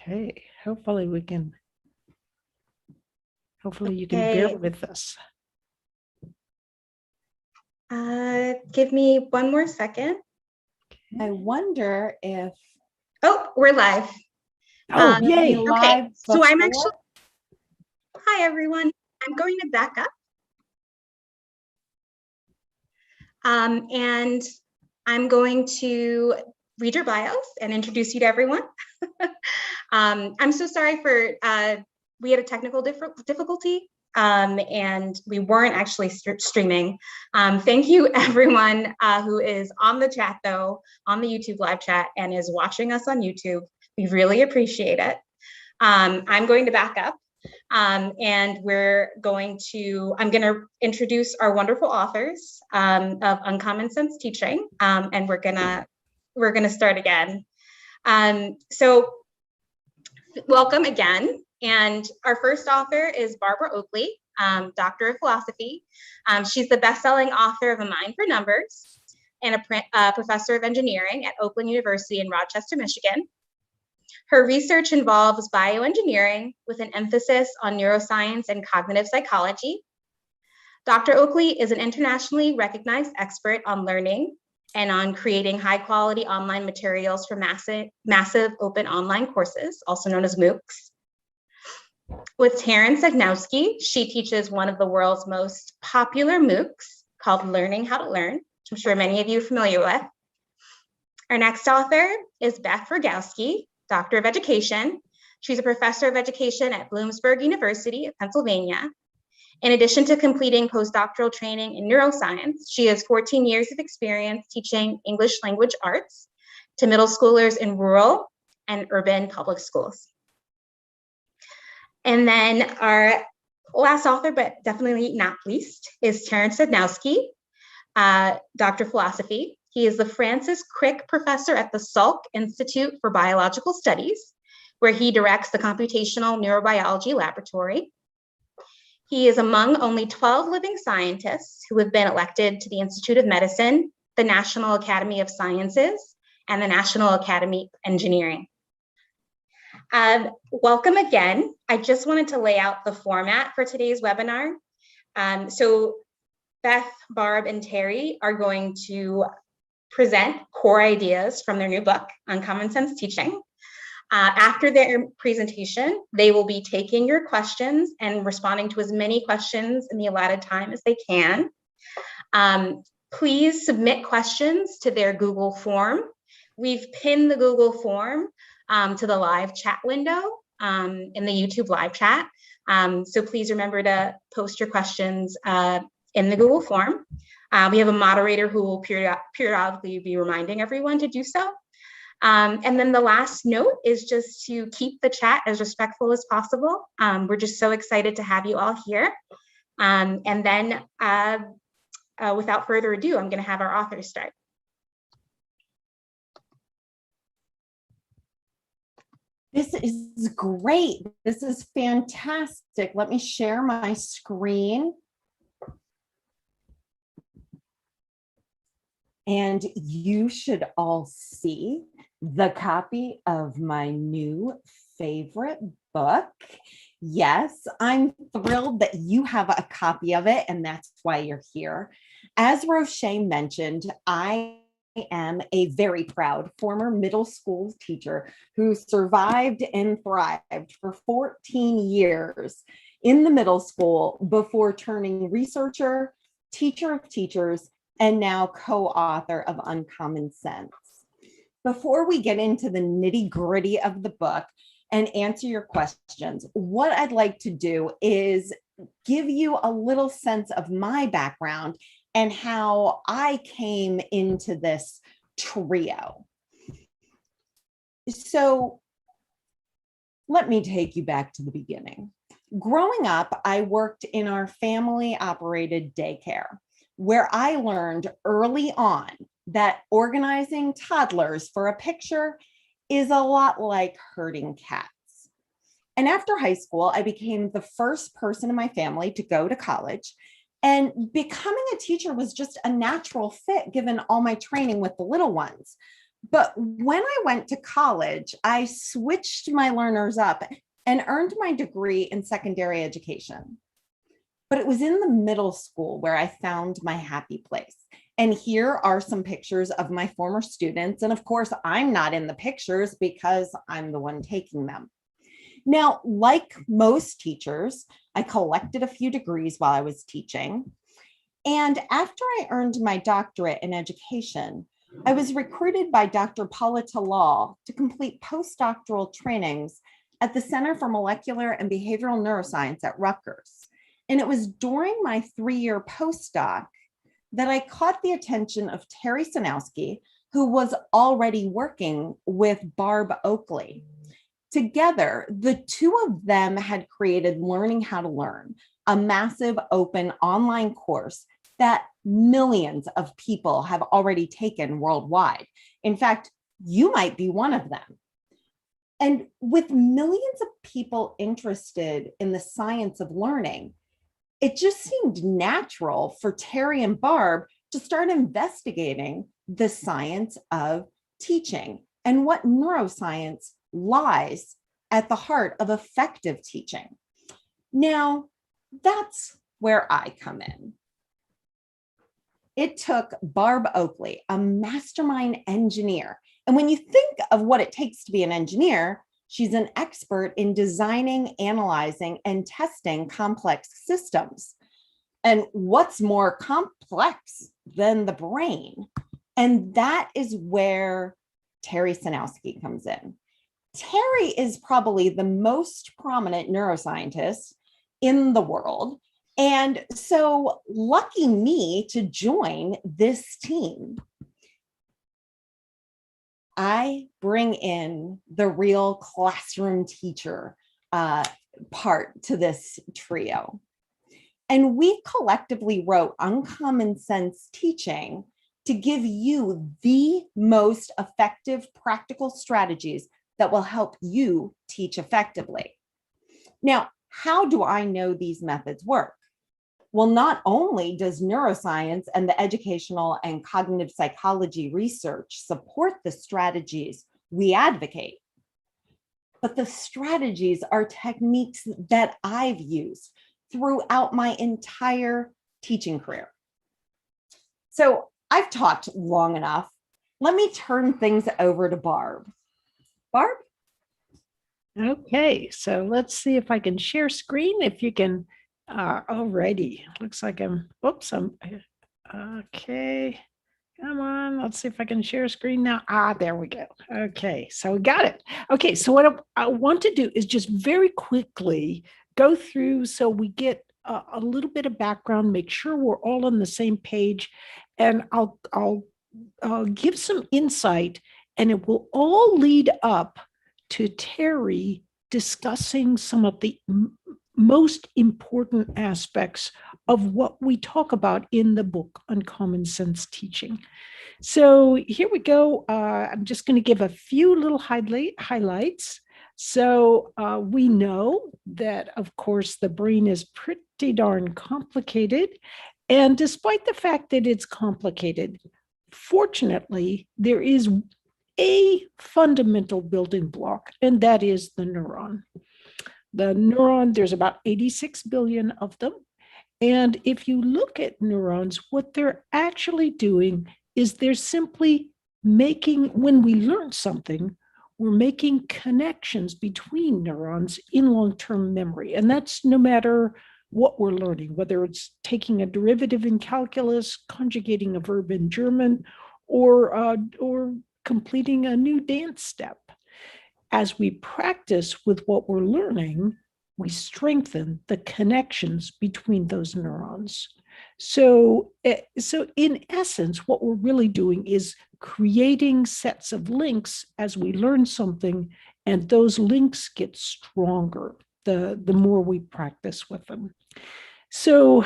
Okay, hopefully you can bear Okay, with us. give me one more second. I wonder if Oh, we're live. Oh, yay. Okay, so before. I'm actually, hi everyone. I'm going to back up. And I'm going to read your bios and introduce you to everyone. I'm so sorry for, we had a technical difficulty and we weren't actually streaming. Thank you everyone who is on the chat though, on the YouTube live chat and is watching us on YouTube. We really appreciate it. I'm going to back up and I'm going to introduce our wonderful authors of Uncommon Sense Teaching, and we're gonna start again. So welcome again. And our first author is Barbara Oakley, Doctor of Philosophy. She's the best-selling author of A Mind for Numbers and a professor of engineering at Oakland University in Rochester, Michigan. Her research involves bioengineering with an emphasis on neuroscience and cognitive psychology. Dr. Oakley is an internationally recognized expert on learning and on creating high-quality online materials for massive open online courses, also known as MOOCs. With Terrence Sejnowski, she teaches one of the world's most popular MOOCs called Learning How to Learn, which I'm sure many of you are familiar with. Our next author is Beth Rogowsky, Doctor of Education. She's a professor of education at Bloomsburg University of Pennsylvania. In addition to completing postdoctoral training in neuroscience, she has 14 years of experience teaching English language arts to middle schoolers in rural and urban public schools. And then our last author, but definitely not least, is Terrence Sejnowski, Doctor of Philosophy. He is the Francis Crick Professor at the Salk Institute for Biological Studies, where he directs the Computational Neurobiology Laboratory. He is among only 12 living scientists who have been elected to the Institute of Medicine, the National Academy of Sciences, and the National Academy of Engineering. Welcome again. I just wanted to lay out the format for today's webinar. So Beth, Barb, and Terry are going to present core ideas from their new book, Uncommon Sense Teaching. After their presentation, they will be taking your questions and responding to as many questions in the allotted time as they can. Please submit questions to their Google form. We've pinned the Google form to the live chat window in the YouTube live chat. So please remember to post your questions in the Google form. We have a moderator who will periodically be reminding everyone to do so. And then the last note is just to keep the chat as respectful as possible. We're just so excited to have you all here. And then without further ado, I'm going to have our authors start. This is great. This is fantastic. Let me share my screen. And you should all see the copy of my new favorite book. Yes, I'm thrilled that you have a copy of it, and that's why you're here. As Roche mentioned, I am a very proud former middle school teacher who survived and thrived for 14 years in the middle school before turning researcher, teacher of teachers, and now co-author of Uncommon Sense. Before we get into the nitty-gritty of the book and answer your questions, what I'd like to do is give you a little sense of my background and how I came into this trio. So let me take you back to the beginning. Growing up, I worked in our family-operated daycare, where I learned early on that organizing toddlers for a picture is a lot like herding cats. And after high school, I became the first person in my family to go to college, and becoming a teacher was just a natural fit given all my training with the little ones. But when I went to college, I switched my learners up and earned my degree in secondary education. But it was in the middle school where I found my happy place. And here are some pictures of my former students. And of course, I'm not in the pictures because I'm the one taking them. Now, like most teachers, I collected a few degrees while I was teaching. And after I earned my doctorate in education, I was recruited by Dr. Paula Talal to complete postdoctoral trainings at the Center for Molecular and Behavioral Neuroscience at Rutgers. And it was during my 3-year postdoc that I caught the attention of Terrence Sejnowski, who was already working with Barb Oakley. Together, the two of them had created Learning How to Learn, a massive open online course that millions of people have already taken worldwide. In fact, you might be one of them. And with millions of people interested in the science of learning, it just seemed natural for Terry and Barb to start investigating the science of teaching and what neuroscience lies at the heart of effective teaching. Now, that's where I come in. It took Barb Oakley, a mastermind engineer. And when you think of what it takes to be an engineer, she's an expert in designing, analyzing, and testing complex systems. And what's more complex than the brain? And that is where Terry Sejnowski comes in. Terry is probably the most prominent neuroscientist in the world. And so lucky me to join this team. I bring in the real classroom teacher part to this trio. And we collectively wrote Uncommon Sense Teaching to give you the most effective practical strategies that will help you teach effectively. Now, how do I know these methods work? Well, not only does neuroscience and the educational and cognitive psychology research support the strategies we advocate, but the strategies are techniques that I've used throughout my entire teaching career. So I've talked long enough. Let me turn things over to Barb. Barb? Okay, so let's see if I can share screen. If you can, alrighty. Looks like okay. Come on, let's see if I can share screen now. There we go. Okay, so we got it. Okay, so what I want to do is just very quickly go through so we get a little bit of background, make sure we're all on the same page, and I'll give some insight, and it will all lead up to Terry discussing some of the most important aspects of what we talk about in the book Uncommon Sense Teaching. So here we go. I'm just going to give a few little highlights. So we know that, of course, the brain is pretty darn complicated. And despite the fact that it's complicated, fortunately, there is a fundamental building block, and that is the neuron. The neuron, there's about 86 billion of them. And if you look at neurons, what they're actually doing is they're simply making, when we learn something, we're making connections between neurons in long-term memory. And that's no matter what we're learning, whether it's taking a derivative in calculus, conjugating a verb in German, or completing a new dance step. As we practice with what we're learning, we strengthen the connections between those neurons. So in essence, what we're really doing is creating sets of links as we learn something, and those links get stronger the more we practice with them. So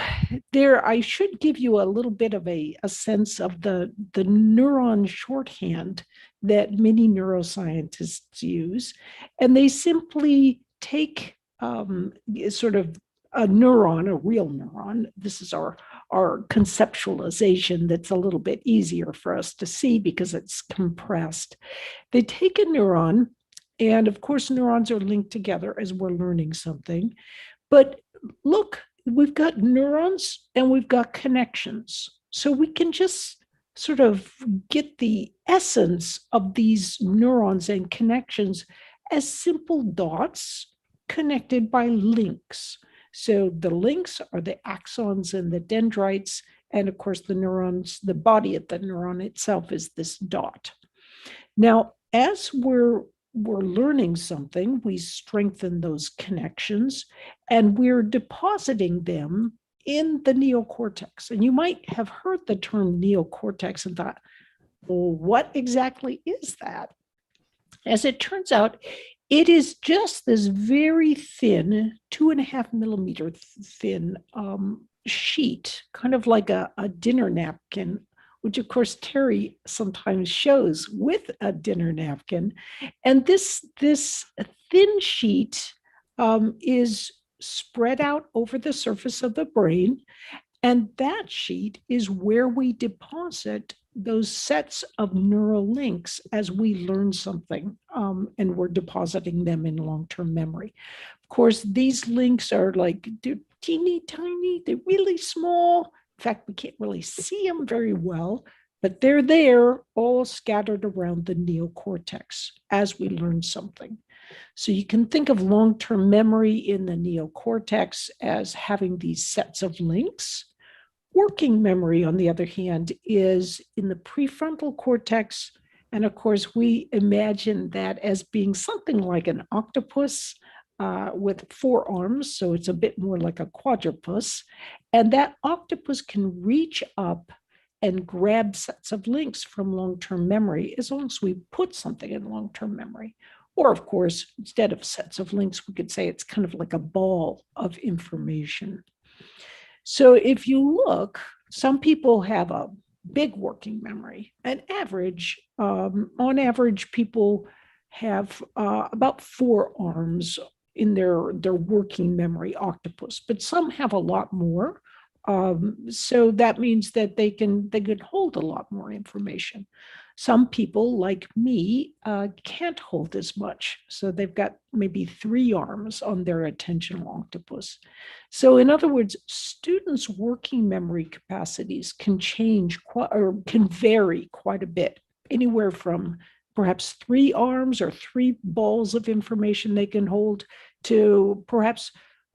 there, I should give you a little bit of a sense of the neuron shorthand that many neuroscientists use. And they simply take sort of a neuron, a real neuron. This is our our conceptualization that's a little bit easier for us to see because it's compressed. They take a neuron, and of course, neurons are linked together as we're learning something. But look, we've got neurons and we've got connections. So we can just sort of get the essence of these neurons and connections as simple dots connected by links. So the links are the axons and the dendrites. And of course, the neurons, the body of the neuron itself is this dot. Now, as we're learning something, we strengthen those connections and we're depositing them in the neocortex. And you might have heard the term neocortex and thought, well, what exactly is that? As it turns out, it is just this very thin, 2.5 millimeter thin sheet, kind of like a dinner napkin, which of course Terry sometimes shows with a dinner napkin. And this thin sheet is spread out over the surface of the brain. And that sheet is where we deposit those sets of neural links as we learn something, and we're depositing them in long-term memory. Of course, these links are like teeny tiny, they're really small. In fact, we can't really see them very well, but they're there all scattered around the neocortex as we learn something. So you can think of long-term memory in the neocortex as having these sets of links. Working memory, on the other hand, is in the prefrontal cortex. And of course, we imagine that as being something like an octopus with 4 arms. So it's a bit more like a quadrupus. And that octopus can reach up and grab sets of links from long-term memory as long as we put something in long-term memory. Or of course, instead of sets of links, we could say it's kind of like a ball of information. So if you look, some people have a big working memory. On average, people have about 4 arms in their working memory octopus, but some have a lot more. So that means that they can hold a lot more information. Some people, like me, can't hold as much. So they've got maybe 3 arms on their attentional octopus. So in other words, students' working memory capacities can change or can vary quite a bit, anywhere from perhaps 3 arms or 3 balls of information they can hold to perhaps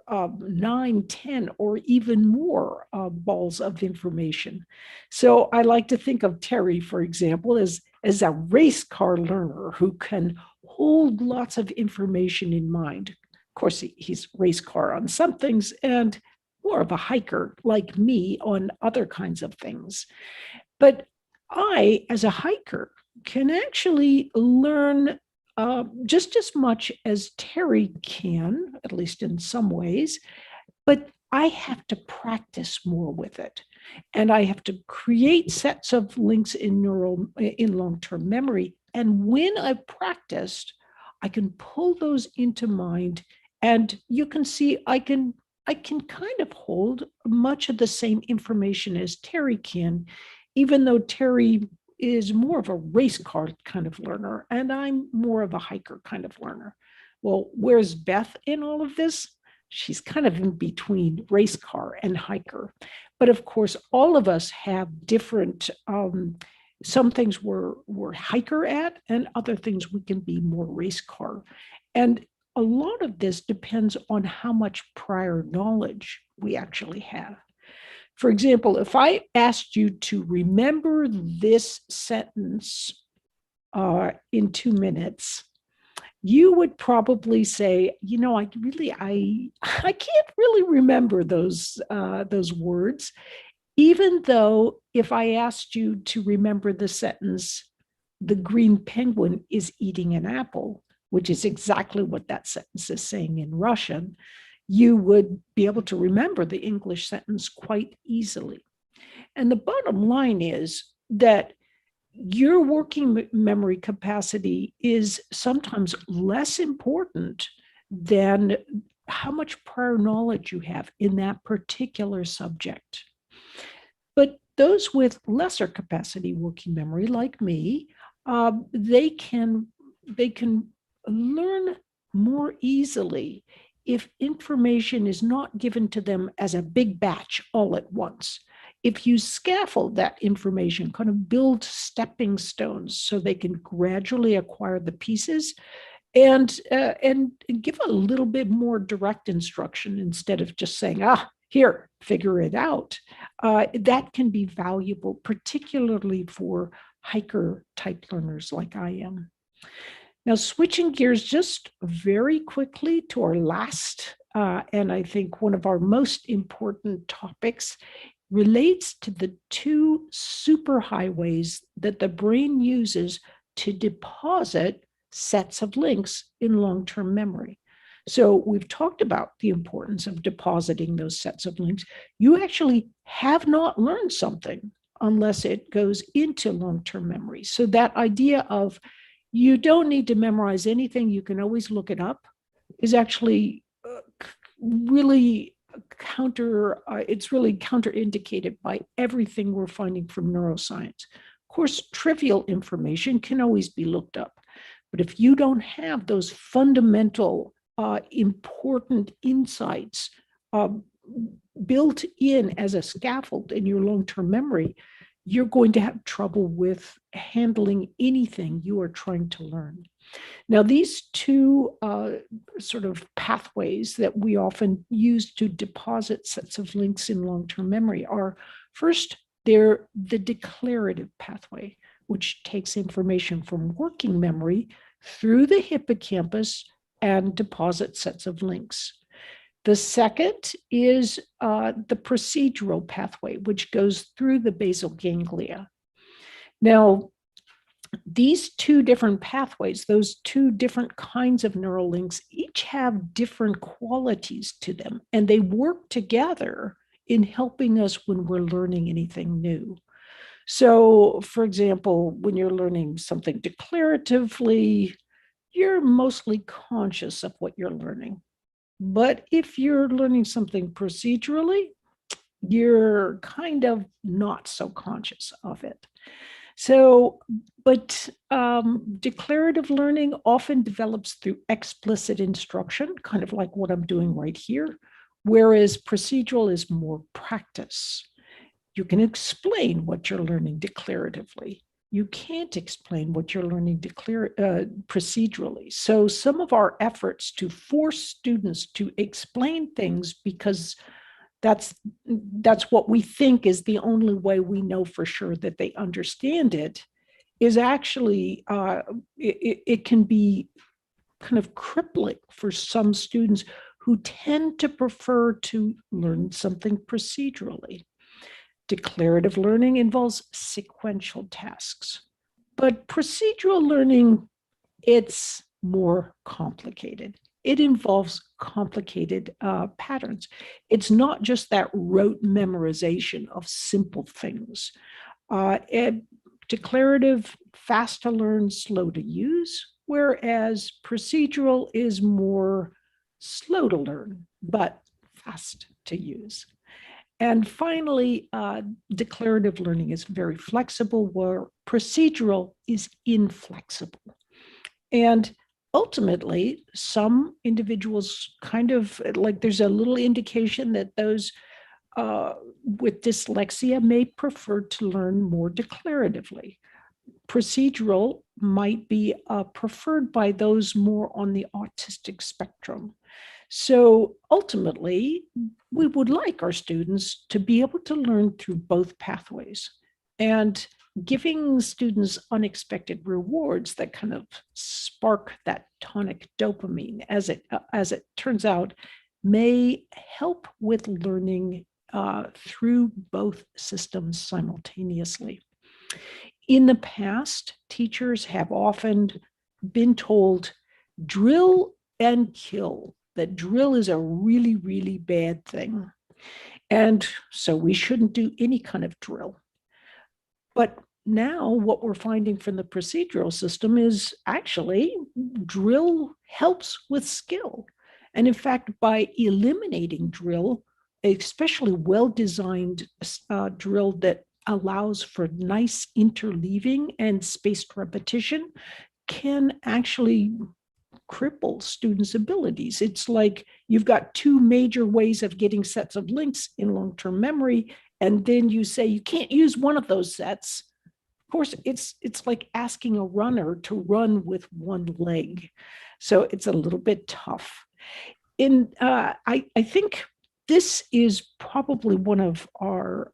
9, 10, or even more balls of information. So I like to think of Terry, for example, as a race car learner who can hold lots of information in mind. Of course, he's race car on some things and more of a hiker like me on other kinds of things. But I, as a hiker, can actually learn just as much as Terry can, at least in some ways, but I have to practice more with it. And I have to create sets of links in long-term memory. And when I've practiced, I can pull those into mind. And you can see I can kind of hold much of the same information as Terry can, even though Terry is more of a race car kind of learner, and I'm more of a hiker kind of learner. Well, where's Beth in all of this? She's kind of in between race car and hiker. But of course, all of us have different, some things we're hiker at, and other things we can be more race car. And a lot of this depends on how much prior knowledge we actually have. For example, if I asked you to remember this sentence in 2 minutes, you would probably say, I can't really remember those words, even though if I asked you to remember the sentence, the green penguin is eating an apple, which is exactly what that sentence is saying in Russian, you would be able to remember the English sentence quite easily. And the bottom line is that your working memory capacity is sometimes less important than how much prior knowledge you have in that particular subject. But those with lesser capacity working memory, like me, they can learn more easily if information is not given to them as a big batch all at once. If you scaffold that information, kind of build stepping stones so they can gradually acquire the pieces, and give a little bit more direct instruction instead of just saying, here, figure it out. That can be valuable, particularly for hiker type learners like I am. Now, switching gears just very quickly to our last, and I think one of our most important topics, relates to the two superhighways that the brain uses to deposit sets of links in long-term memory. So we've talked about the importance of depositing those sets of links. You actually have not learned something unless it goes into long-term memory. So that idea of you don't need to memorize anything, you can always look it up, is actually really it's really counterindicated by everything we're finding from neuroscience. Of course, trivial information can always be looked up, but if you don't have those fundamental important insights built in as a scaffold in your long-term memory, you're going to have trouble with handling anything you are trying to learn. Now, these two sort of pathways that we often use to deposit sets of links in long-term memory are, first, they're the declarative pathway, which takes information from working memory through the hippocampus and deposits sets of links. The second is the procedural pathway, which goes through the basal ganglia. Now, these two different pathways, those two different kinds of neural links, each have different qualities to them, and they work together in helping us when we're learning anything new. So, for example, when you're learning something declaratively, you're mostly conscious of what you're learning. But if you're learning something procedurally, you're kind of not so conscious of it. So, but declarative learning often develops through explicit instruction, kind of like what I'm doing right here, whereas procedural is more practice. You can explain what you're learning declaratively. You can't explain what you're learning procedurally. So some of our efforts to force students to explain things because that's what we think is the only way we know for sure that they understand it, is actually, it can be kind of crippling for some students who tend to prefer to learn something procedurally. Declarative learning involves sequential tasks, but procedural learning, it's more complicated. It involves complicated patterns. It's not just that rote memorization of simple things. Declarative, fast to learn, slow to use, whereas procedural is more slow to learn, but fast to use. And finally, declarative learning is very flexible, where procedural is inflexible. And ultimately, some individuals kind of like, there's a little indication that those with dyslexia may prefer to learn more declaratively. Procedural might be preferred by those more on the autistic spectrum. So ultimately, we would like our students to be able to learn through both pathways, and giving students unexpected rewards that kind of spark that tonic dopamine, as it turns out, may help with learning through both systems simultaneously. In the past, teachers have often been told, drill and kill, that drill is a really, really bad thing. And so we shouldn't do any kind of drill. But now what we're finding from the procedural system is actually drill helps with skill. And in fact, by eliminating drill, especially well-designed drill that allows for nice interleaving and spaced repetition can actually cripple students' abilities. It's like you've got two major ways of getting sets of links in long-term memory, and then you say you can't use one of those sets. Of course, it's like asking a runner to run with one leg. So it's a little bit tough. I think this is probably one of our,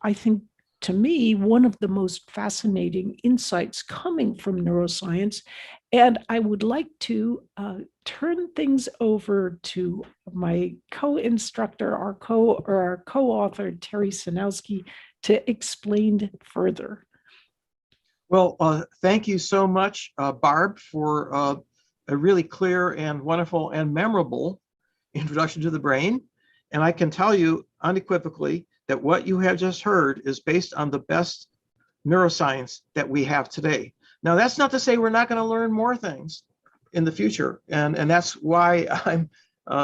I think to me, one of the most fascinating insights coming from neuroscience. And I would like to turn things over to my co-instructor, our co-author, Terrence Sejnowski, to explain further. Well, thank you so much, Barb, for a really clear and wonderful and memorable introduction to the brain. And I can tell you unequivocally that what you have just heard is based on the best neuroscience that we have today. Now, that's not to say we're not going to learn more things in the future. And that's why I'm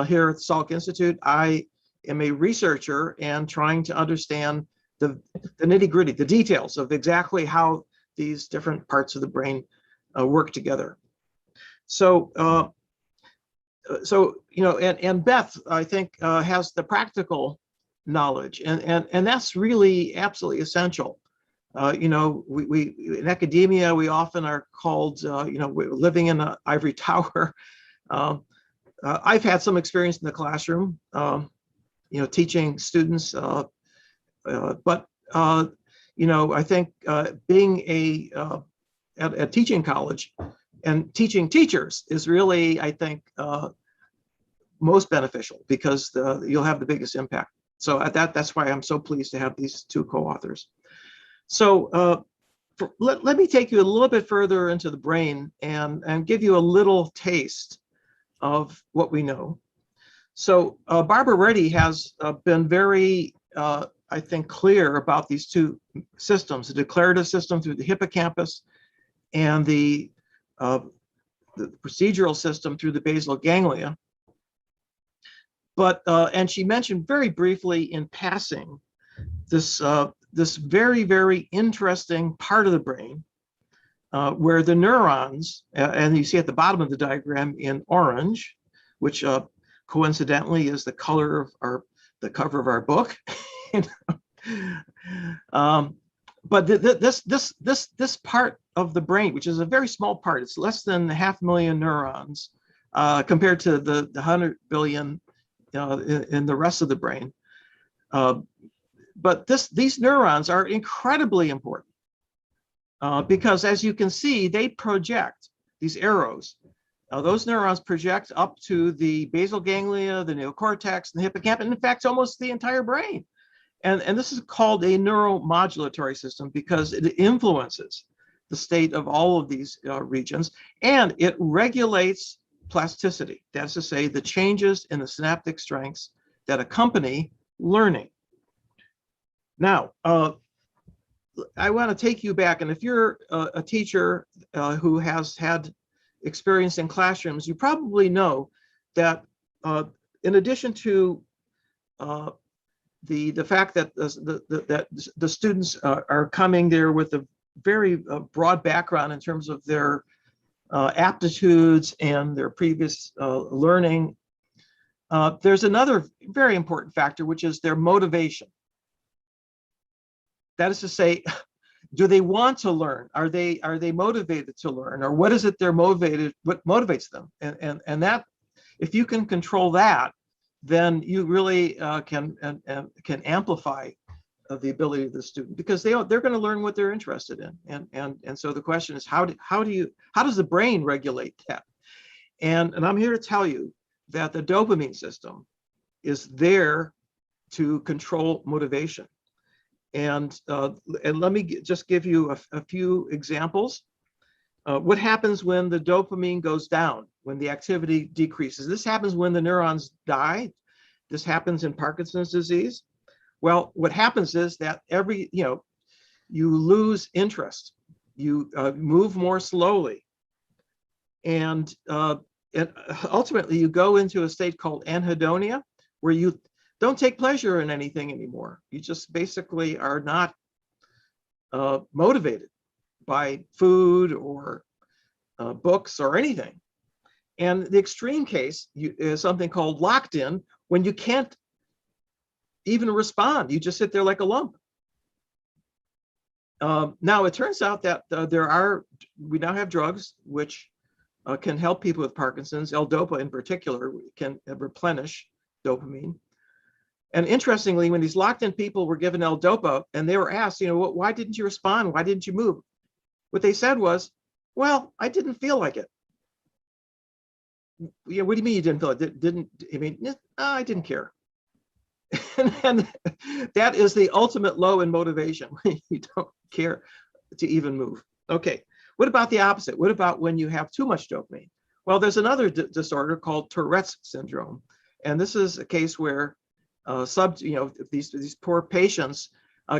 here at the Salk Institute. I am a researcher and trying to understand the nitty-gritty, the details of exactly how these different parts of the brain work together. So, and Beth, I think, has the practical knowledge, and that's really absolutely essential. We in academia, we often are called, we're living in an ivory tower. I've had some experience in the classroom, teaching students, but I think being at a teaching college and teaching teachers is really, I think, most beneficial because you'll have the biggest impact. So that's why I'm so pleased to have these two co-authors. So let me take you a little bit further into the brain and give you a little taste of what we know. So Barbara already has been very, I think, clear about these two systems, the declarative system through the hippocampus and the procedural system through the basal ganglia. But, and she mentioned very briefly in passing this, this very, very interesting part of the brain where the neurons, and you see at the bottom of the diagram in orange, which coincidentally is the color of the cover of our book. But this part of the brain, which is a very small part, it's less than 500,000 neurons compared to the 100 billion in the rest of the brain. But these neurons are incredibly important because, as you can see, they project these arrows. Those neurons project up to the basal ganglia, the neocortex, and the hippocampus, and in fact, almost the entire brain. And this is called a neuromodulatory system because it influences the state of all of these regions, and it regulates plasticity. That's to say, the changes in the synaptic strengths that accompany learning. Now, I want to take you back, and if you're a teacher who has had experience in classrooms, you probably know that in addition to the fact that the students are coming there with a very broad background in terms of their aptitudes and their previous learning, there's another very important factor, which is their motivation. That is to say, do they want to learn? Are they motivated to learn, or what is it they're motivated? What motivates them? And that, if you can control that, then you really can amplify the ability of the student, because they're going to learn what they're interested in. And so the question is, how does the brain regulate that? And I'm here to tell you that the dopamine system is there to control motivation. And let me just give you a few examples. What happens when the dopamine goes down, when the activity decreases? This happens when the neurons die. This happens in Parkinson's disease. Well, what happens is that you lose interest, you move more slowly, and ultimately you go into a state called anhedonia, where don't take pleasure in anything anymore. You just basically are not motivated by food or books or anything. And the extreme case is something called locked in, when you can't even respond. You just sit there like a lump. Now, it turns out that we now have drugs which can help people with Parkinson's. L-Dopa in particular can replenish dopamine. And interestingly, when these locked in people were given L-Dopa and they were asked, why didn't you respond? Why didn't you move? What they said was, well, I didn't feel like it. Yeah, what do you mean you didn't feel it? I didn't care. And that is the ultimate low in motivation, when you don't care to even move. Okay, what about the opposite? What about when you have too much dopamine? Well, there's another disorder called Tourette's syndrome. And this is a case where these poor patients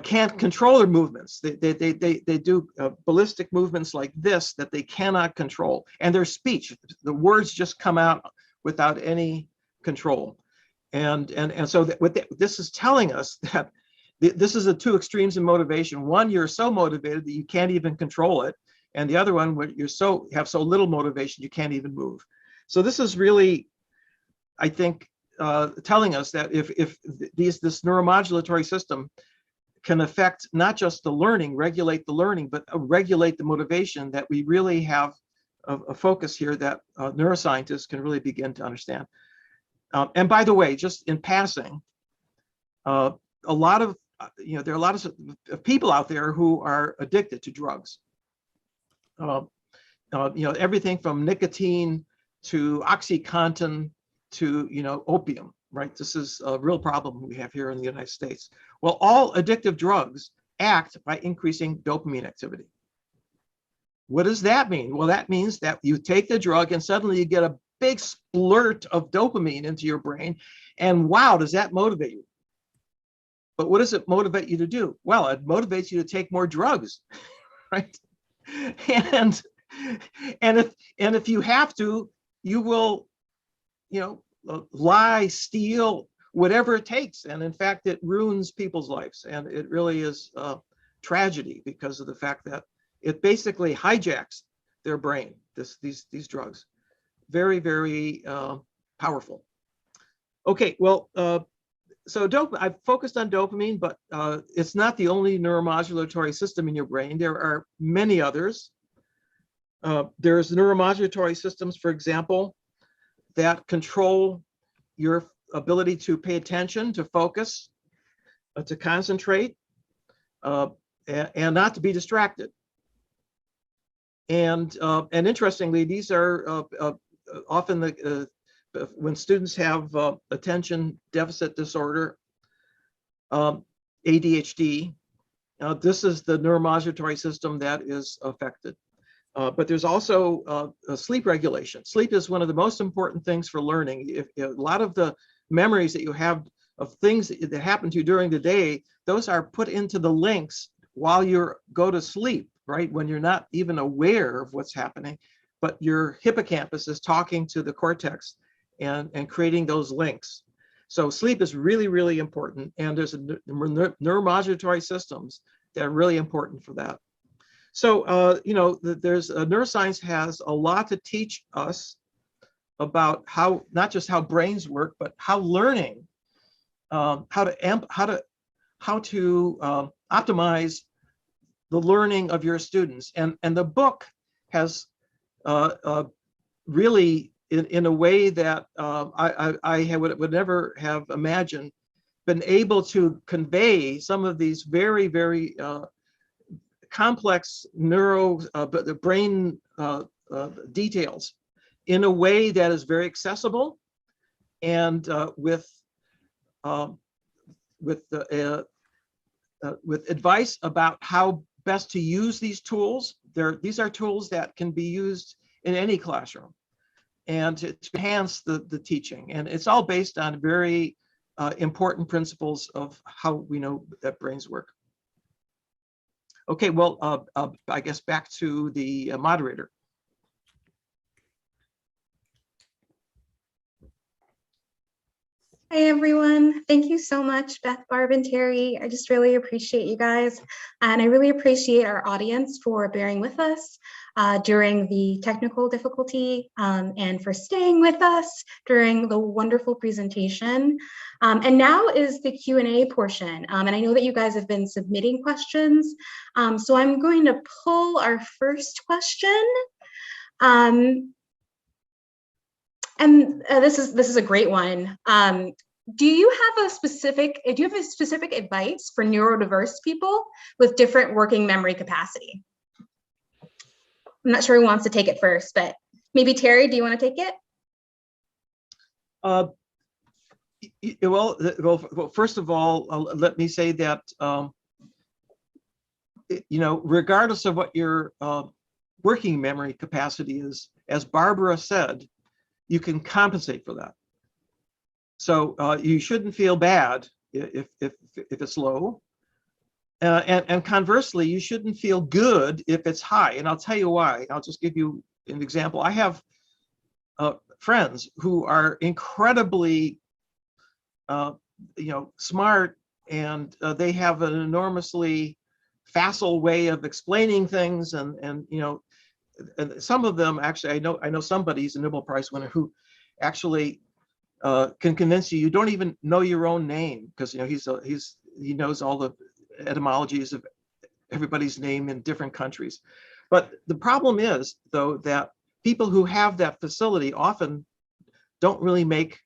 can't control their movements. They do ballistic movements like this that they cannot control. And their speech, the words just come out without any control. And so this is telling us that this is the two extremes in motivation. One, you're so motivated that you can't even control it. And the other one, where you have so little motivation, you can't even move. So this is really, I think, telling us that if this neuromodulatory system can affect not just the learning, regulate the learning, but regulate the motivation, that we really have a focus here that neuroscientists can really begin to understand. And by the way, just in passing, there are a lot of people out there who are addicted to drugs. Everything from nicotine to OxyContin to opium, right? This is a real problem we have here in the United States. Well, all addictive drugs act by increasing dopamine activity. What does that mean? Well, that means that you take the drug and suddenly you get a big splurt of dopamine into your brain, and wow, does that motivate you? But what does it motivate you to do? Well, it motivates you to take more drugs, right? And if you have to, you will, lie, steal, whatever it takes. And in fact, it ruins people's lives, and it really is a tragedy because of the fact that it basically hijacks their brain. These drugs. Very, very powerful. Okay, well, so I've focused on dopamine, but it's not the only neuromodulatory system in your brain. There are many others. There's neuromodulatory systems, for example, that control your ability to pay attention, to focus, to concentrate, and not to be distracted. And interestingly, these are often when students have attention deficit disorder, ADHD, this is the neuromodulatory system that is affected. But there's also sleep regulation. Sleep is one of the most important things for learning. If a lot of the memories that you have of things that happen to you during the day, those are put into the links while you go to sleep, right? When you're not even aware of what's happening, but your hippocampus is talking to the cortex and creating those links. So sleep is really, really important. And there's neuromodulatory systems that are really important for that. So, there's neuroscience has a lot to teach us about how, not just how brains work, but how learning, how to optimize the learning of your students. And the book has really, in a way that I would never have imagined, been able to convey some of these very, very complex the brain details in a way that is very accessible, and with advice about how best to use these tools. These are tools that can be used in any classroom and to enhance the teaching. And it's all based on very important principles of how we know that brains work. Okay, well, I guess back to the moderator. Hi, everyone. Thank you so much, Beth, Barb, and Terry. I just really appreciate you guys. And I really appreciate our audience for bearing with us during the technical difficulty and for staying with us during the wonderful presentation. And now is the Q&A portion. And I know that you guys have been submitting questions. So I'm going to pull our first question. And this is a great one. Do you have specific advice for neurodiverse people with different working memory capacity? I'm not sure who wants to take it first, but maybe Terry, do you want to take it? Well, first of all, let me say that, regardless of what your working memory capacity is, as Barbara said, you can compensate for that. So you shouldn't feel bad if it's low. And conversely, you shouldn't feel good if it's high. And I'll tell you why. I'll just give you an example. I have friends who are incredibly smart, and they have an enormously facile way of explaining things, and some of them actually, I know somebody, he's a Nobel Prize winner, who actually can convince you don't even know your own name, because he knows all the etymologies of everybody's name in different countries. But the problem is, though, that people who have that facility often don't really make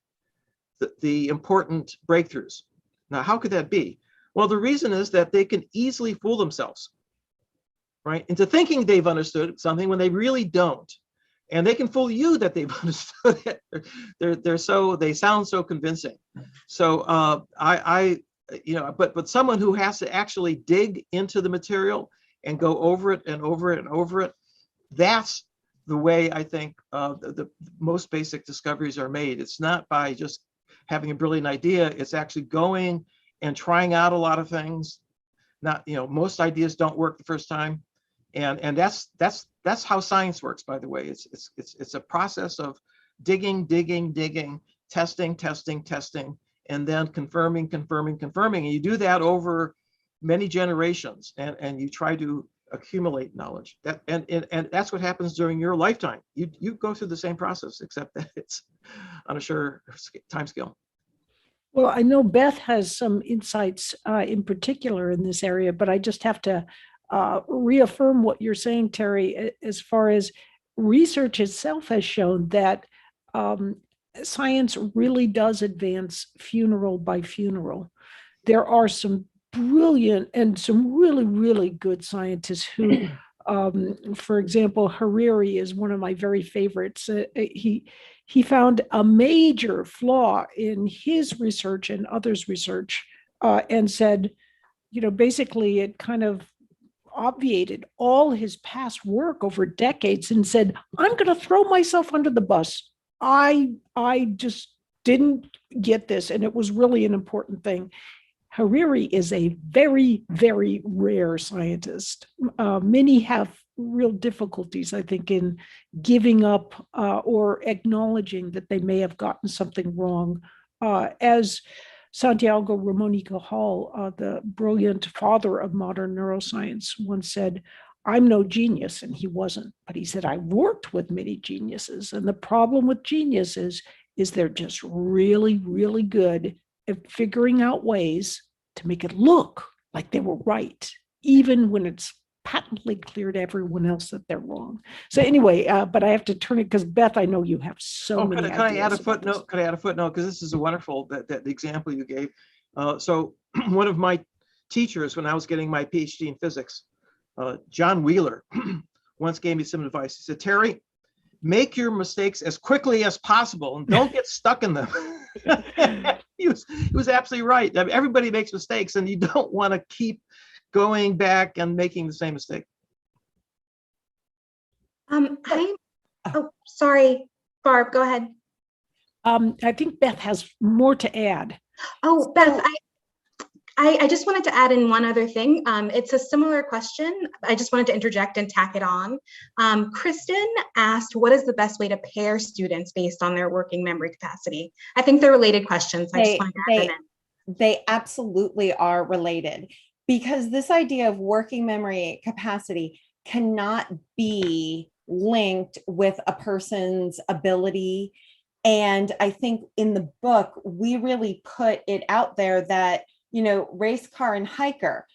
the important breakthroughs. Now, how could that be? Well, the reason is that they can easily fool themselves, right, into thinking they've understood something when they really don't. And they can fool you that they've understood it. They sound so convincing. So but someone who has to actually dig into the material and go over it and over it and over it, that's the way I think the most basic discoveries are made. It's not by just having a brilliant idea. It's actually going and trying out a lot of things. Not, most ideas don't work the first time. And that's how science works, by the way. It's a process of digging, testing, and then confirming. And you do that over many generations, and you try to accumulate knowledge. And that's what happens during your lifetime. You go through the same process, except that it's on a shorter time scale. Well, I know Beth has some insights in particular in this area, but I just have to reaffirm what you're saying, Terry, as far as research itself has shown that science really does advance funeral by funeral. There are some brilliant and some really, really good scientists who, for example, Hariri is one of my very favorites. He found a major flaw in his research and others' research and said, basically it kind of obviated all his past work over decades and said, I'm going to throw myself under the bus. I just didn't get this. And it was really an important thing. Hariri is a very, very rare scientist. Many have real difficulties, I think, in giving up or acknowledging that they may have gotten something wrong. As Santiago Ramon y Cajal, the brilliant father of modern neuroscience, once said, I'm no genius, and he wasn't, but he said, I worked with many geniuses. And the problem with geniuses is they're just really, really good at figuring out ways to make it look like they were right, even when it's patently clear to everyone else that they're wrong. So anyway, but I have to turn it because Beth, I know you have so many ideas. Can I add a footnote? Could I add a footnote? Because this is a wonderful that the example you gave. So one of my teachers when I was getting my PhD in physics, John Wheeler, once gave me some advice. He said, Terry, make your mistakes as quickly as possible and don't get stuck in them. He was absolutely right. I mean, everybody makes mistakes, and you don't want to keep going back and making the same mistake. Sorry, Barb, go ahead. I think Beth has more to add. Oh, Beth, I just wanted to add in one other thing. It's a similar question. I just wanted to interject and tack it on. Kristen asked, what is the best way to pair students based on their working memory capacity? I think they're related questions. I just wanted to add them in. They absolutely are related, because this idea of working memory capacity cannot be linked with a person's ability. And I think in the book, we really put it out there that, you know, race car and hiker.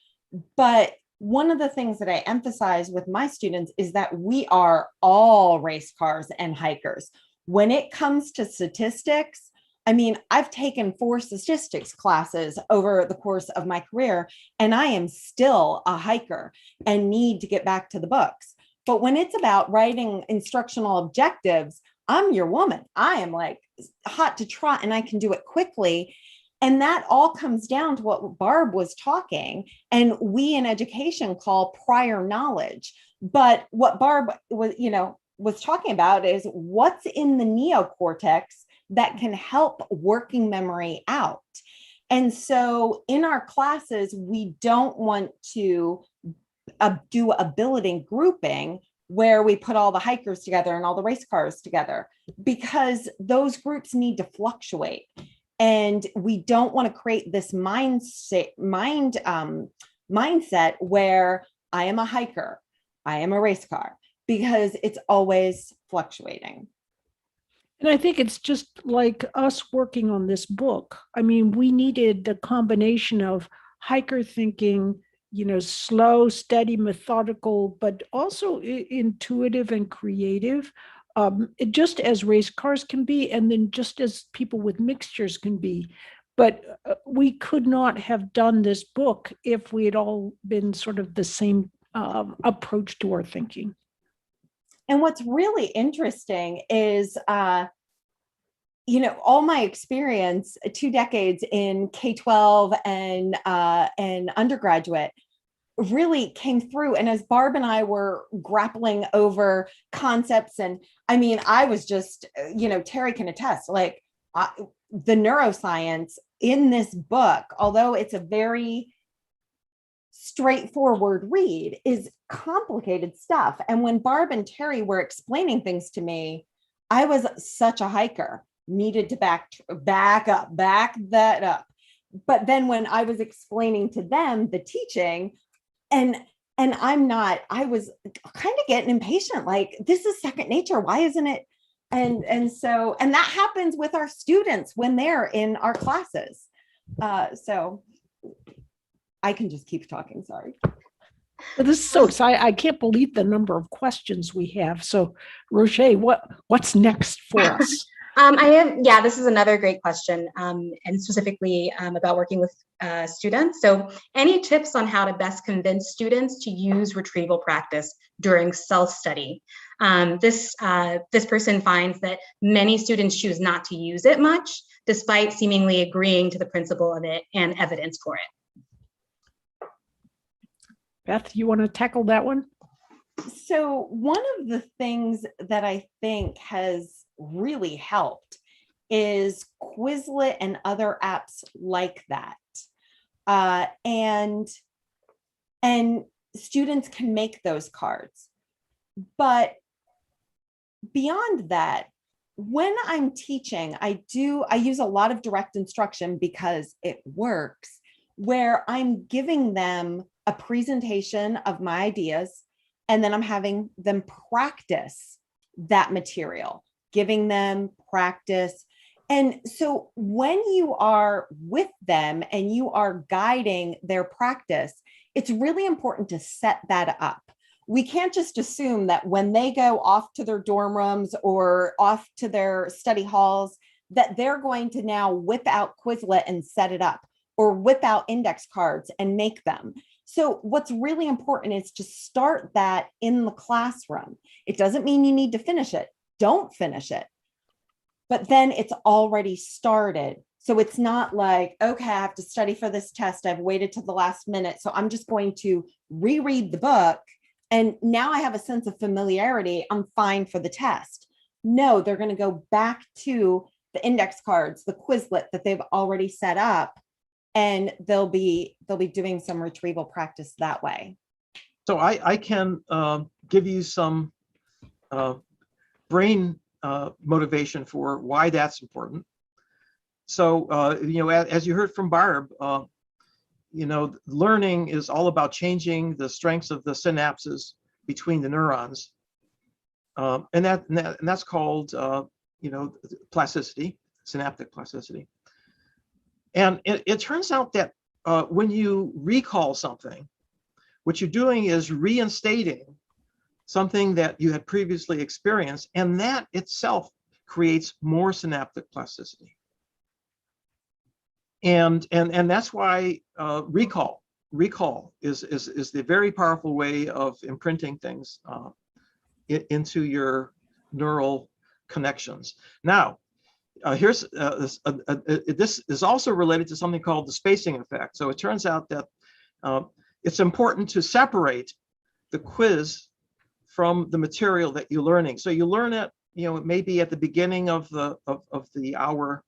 But one of the things that I emphasize with my students is that we are all race cars and hikers. When it comes to statistics, I mean, I've taken 4 statistics classes over the course of my career, and I am still a hiker and need to get back to the books. But when it's about writing instructional objectives, I'm your woman. I am like hot to trot, and I can do it quickly. And that all comes down to what Barb was talking, and we in education call prior knowledge. But what Barb was talking about is what's in the neocortex that can help working memory out. And so in our classes, we don't want to do ability grouping where we put all the hikers together and all the race cars together, because those groups need to fluctuate. And we don't want to create this mindset where I am a hiker, I am a race car, because it's always fluctuating. And I think it's just like us working on this book. I mean, we needed the combination of hiker thinking, slow, steady, methodical, but also intuitive and creative. Just as race cars can be, and then just as people with mixtures can be. But we could not have done this book if we had all been sort of the same approach to our thinking. And what's really interesting is, all my experience, 2 decades in K-12 and undergraduate, really came through. And as Barb and I were grappling over concepts, and I mean, I was just, Terry can attest, like the neuroscience in this book, although it's a very straightforward read, is complicated stuff. And when Barb and Terry were explaining things to me, I was such a hiker, needed to back that up. But then when I was explaining to them the teaching, and I was kind of getting impatient, like, this is second nature, why isn't it? And that happens with our students when they're in our classes. So I can just keep talking, sorry. But this is so exciting. I can't believe the number of questions we have. So Roche, what's next for us? This is another great question, and specifically about working with students. So any tips on how to best convince students to use retrieval practice during self-study? This person finds that many students choose not to use it much, despite seemingly agreeing to the principle of it and evidence for it. Beth, you want to tackle that one? So one of the things that I think has really helped is Quizlet and other apps like that. And students can make those cards. But beyond that, when I'm teaching, I use a lot of direct instruction because it works, where I'm giving them a presentation of my ideas, and then I'm having them practice that material, giving them practice. And so when you are with them and you are guiding their practice, it's really important to set that up. We can't just assume that when they go off to their dorm rooms or off to their study halls, that they're going to now whip out Quizlet and set it up, or whip out index cards and make them. So what's really important is to start that in the classroom. It doesn't mean you need to finish it. Don't finish it. But then it's already started. So it's not like, okay, I have to study for this test. I've waited till the last minute, so I'm just going to reread the book. And now I have a sense of familiarity. I'm fine for the test. No, they're going to go back to the index cards, the Quizlet that they've already set up, and they'll be doing some retrieval practice that way. So I can give you some brain motivation for why that's important. So, as you heard from Barb, learning is all about changing the strengths of the synapses between the neurons. And that's called, plasticity, synaptic plasticity. And it turns out that when you recall something, what you're doing is reinstating something that you had previously experienced, and that itself creates more synaptic plasticity. And that's why recall is the very powerful way of imprinting things into your neural connections. Now, this is also related to something called the spacing effect. So it turns out that it's important to separate the quiz from the material that you're learning. So you learn it, maybe at the beginning of the hour,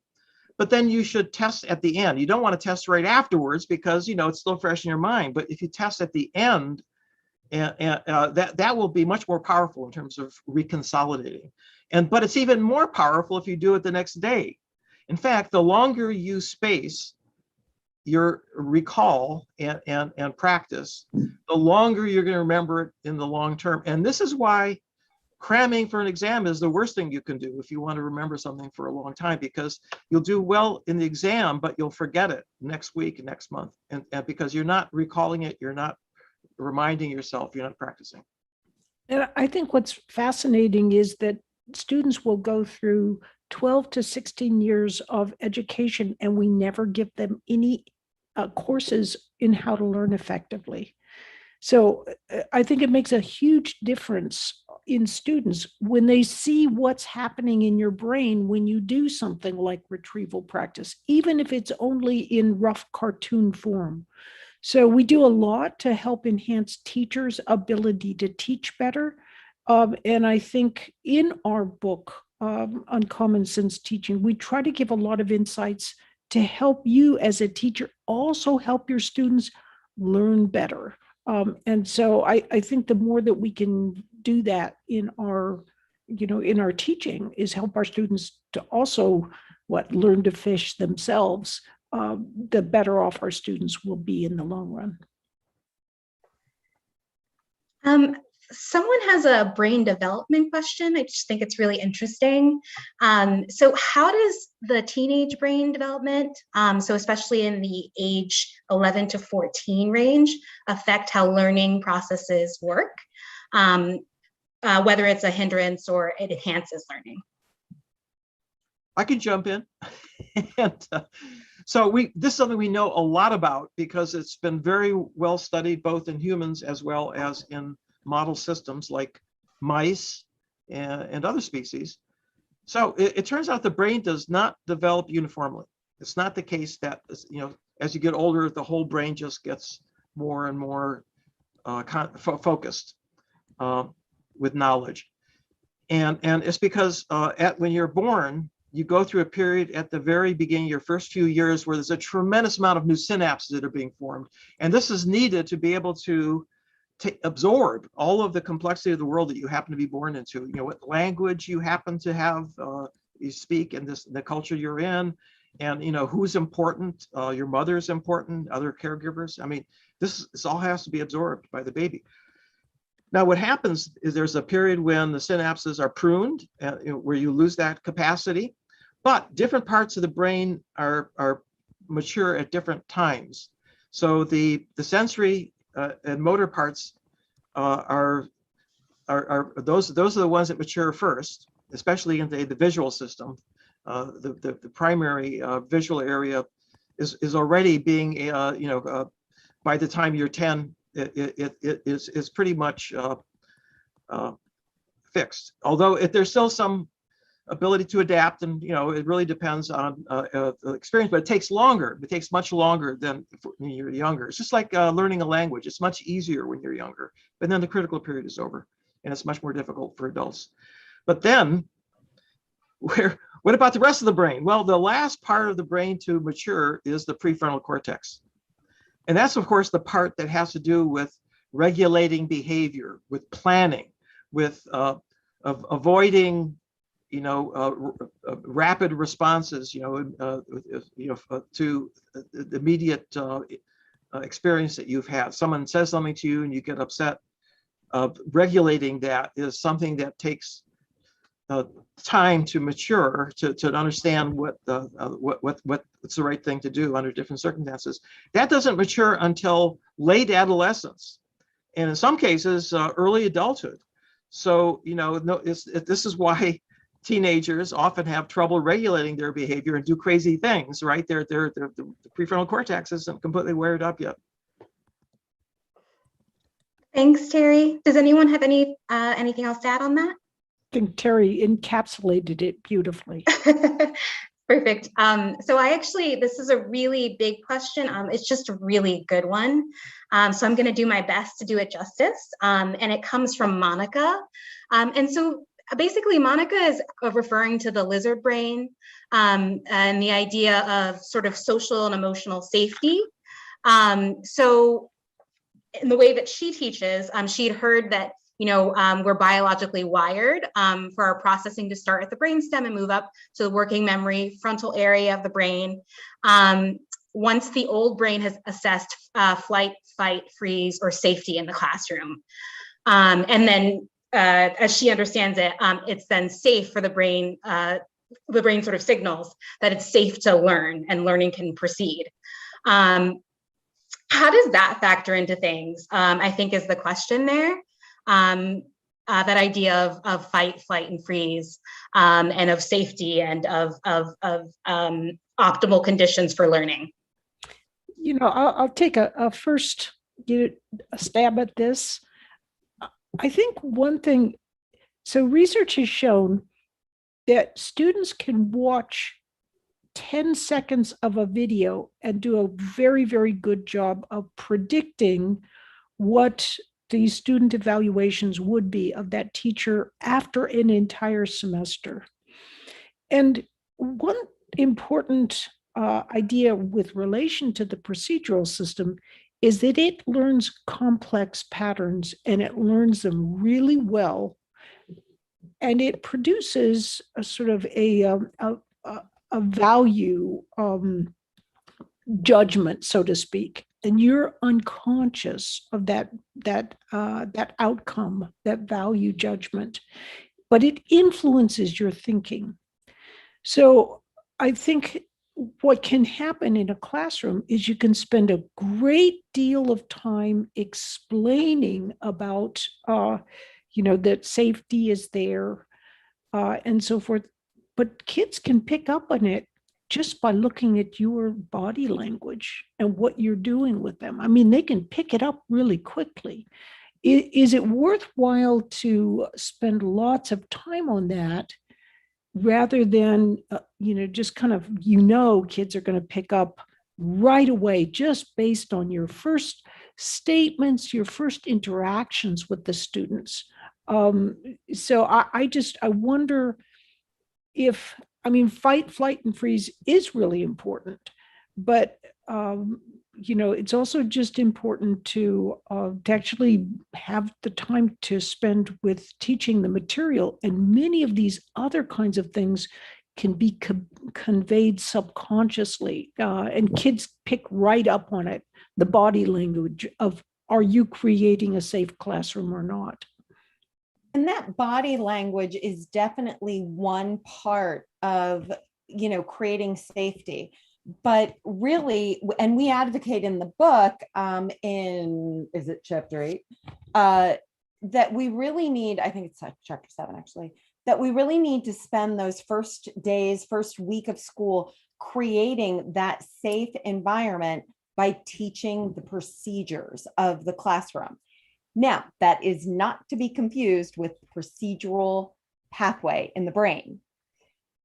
but then you should test at the end. You don't want to test right afterwards because it's still fresh in your mind. But if you test at the end, that will be much more powerful in terms of reconsolidating. But it's even more powerful if you do it the next day. In fact, the longer you space your recall and practice, the longer you're going to remember it in the long term. And this is why cramming for an exam is the worst thing you can do if you want to remember something for a long time, because you'll do well in the exam, but you'll forget it next week, next month. And because you're not recalling it, you're not reminding yourself, you're not practicing. And I think what's fascinating is that students will go through 12 to 16 years of education, and we never give them any courses in how to learn effectively. So I think it makes a huge difference in students when they see what's happening in your brain when you do something like retrieval practice, even if it's only in rough cartoon form. So we do a lot to help enhance teachers' ability to teach better. And I think in our book, Uncommon Sense Teaching, we try to give a lot of insights to help you as a teacher also help your students learn better. And so I think the more that we can do that in our teaching is help our students to also learn to fish themselves, the better off our students will be in the long run. Someone has a brain development question. I just think it's really interesting. So how does the teenage brain development, so especially in the age 11 to 14 range, affect how learning processes work, whether it's a hindrance or it enhances learning? I can jump in. And so this is something we know a lot about because it's been very well studied both in humans as well as in model systems like mice and other species. So it turns out the brain does not develop uniformly. It's not the case that, as you get older, the whole brain just gets more and more focused with knowledge. And it's because when you're born, you go through a period at the very beginning, your first few years, where there's a tremendous amount of new synapses that are being formed. And this is needed to be able to absorb all of the complexity of the world that you happen to be born into. What language you happen to have, you speak in the culture you're in, and who's important. Your mother's important, other caregivers. I mean, this all has to be absorbed by the baby. Now, what happens is there's a period when the synapses are pruned, where you lose that capacity, but different parts of the brain are mature at different times. So the sensory and motor parts are those are the ones that mature first, especially in the visual system. The primary visual area is already being by the time you're 10, it is pretty much fixed. Although there's still some ability to adapt, and it really depends on the experience, but it takes longer. It takes much longer than when you're younger. It's just like learning a language. It's much easier when you're younger, but then the critical period is over, and it's much more difficult for adults. But then, What about the rest of the brain? Well, the last part of the brain to mature is the prefrontal cortex. And that's, of course, the part that has to do with regulating behavior, with planning, with avoiding, rapid responses, to the immediate experience that you've had. Someone says something to you and you get upset. Regulating that is something that takes time to mature, to understand what's the right thing to do under different circumstances. That doesn't mature until late adolescence, and in some cases, early adulthood. So, this is why teenagers often have trouble regulating their behavior and do crazy things, right? The prefrontal cortex isn't completely wired up yet. Thanks, Terry. Does anyone have anything else to add on that? I think Terry encapsulated it beautifully. Perfect. So this is a really big question. It's just a really good one. So I'm going to do my best to do it justice. And it comes from Monica. And so basically, Monica is referring to the lizard brain and the idea of sort of social and emotional safety. So in the way that she teaches, she'd heard that we're biologically wired for our processing to start at the brainstem and move up to the working memory frontal area of the brain. Once the old brain has assessed flight, fight, freeze, or safety in the classroom. And then as she understands it, it's then safe for the brain sort of signals that it's safe to learn and learning can proceed. How does that factor into things? I think is the question there. That idea of fight, flight, and freeze, and of safety and of optimal conditions for learning. I'll take a first stab at this. I think one thing, so research has shown that students can watch 10 seconds of a video and do a very, very good job of predicting what the student evaluations would be of that teacher after an entire semester. And one important idea with relation to the procedural system is that it learns complex patterns and it learns them really well. And it produces a sort of a value judgment, so to speak. And you're unconscious of that outcome, that value judgment, but it influences your thinking. So I think what can happen in a classroom is you can spend a great deal of time explaining about, that safety is there and so forth, but kids can pick up on it just by looking at your body language and what you're doing with them. I mean, they can pick it up really quickly. Is it worthwhile to spend lots of time on that rather than, just kind of, kids are going to pick up right away just based on your first statements, your first interactions with the students. So I wonder if, fight, flight, and freeze is really important, but it's also just important to actually have the time to spend with teaching the material. And many of these other kinds of things can be conveyed subconsciously, and kids pick right up on it. The body language of, are you creating a safe classroom or not? And that body language is definitely one part of, creating safety. But really, and we advocate in the book, is it chapter 8, that we really need, I think it's chapter 7 actually, that we really need to spend those first week of school creating that safe environment by teaching the procedures of the classroom. Now, that is not to be confused with procedural pathway in the brain,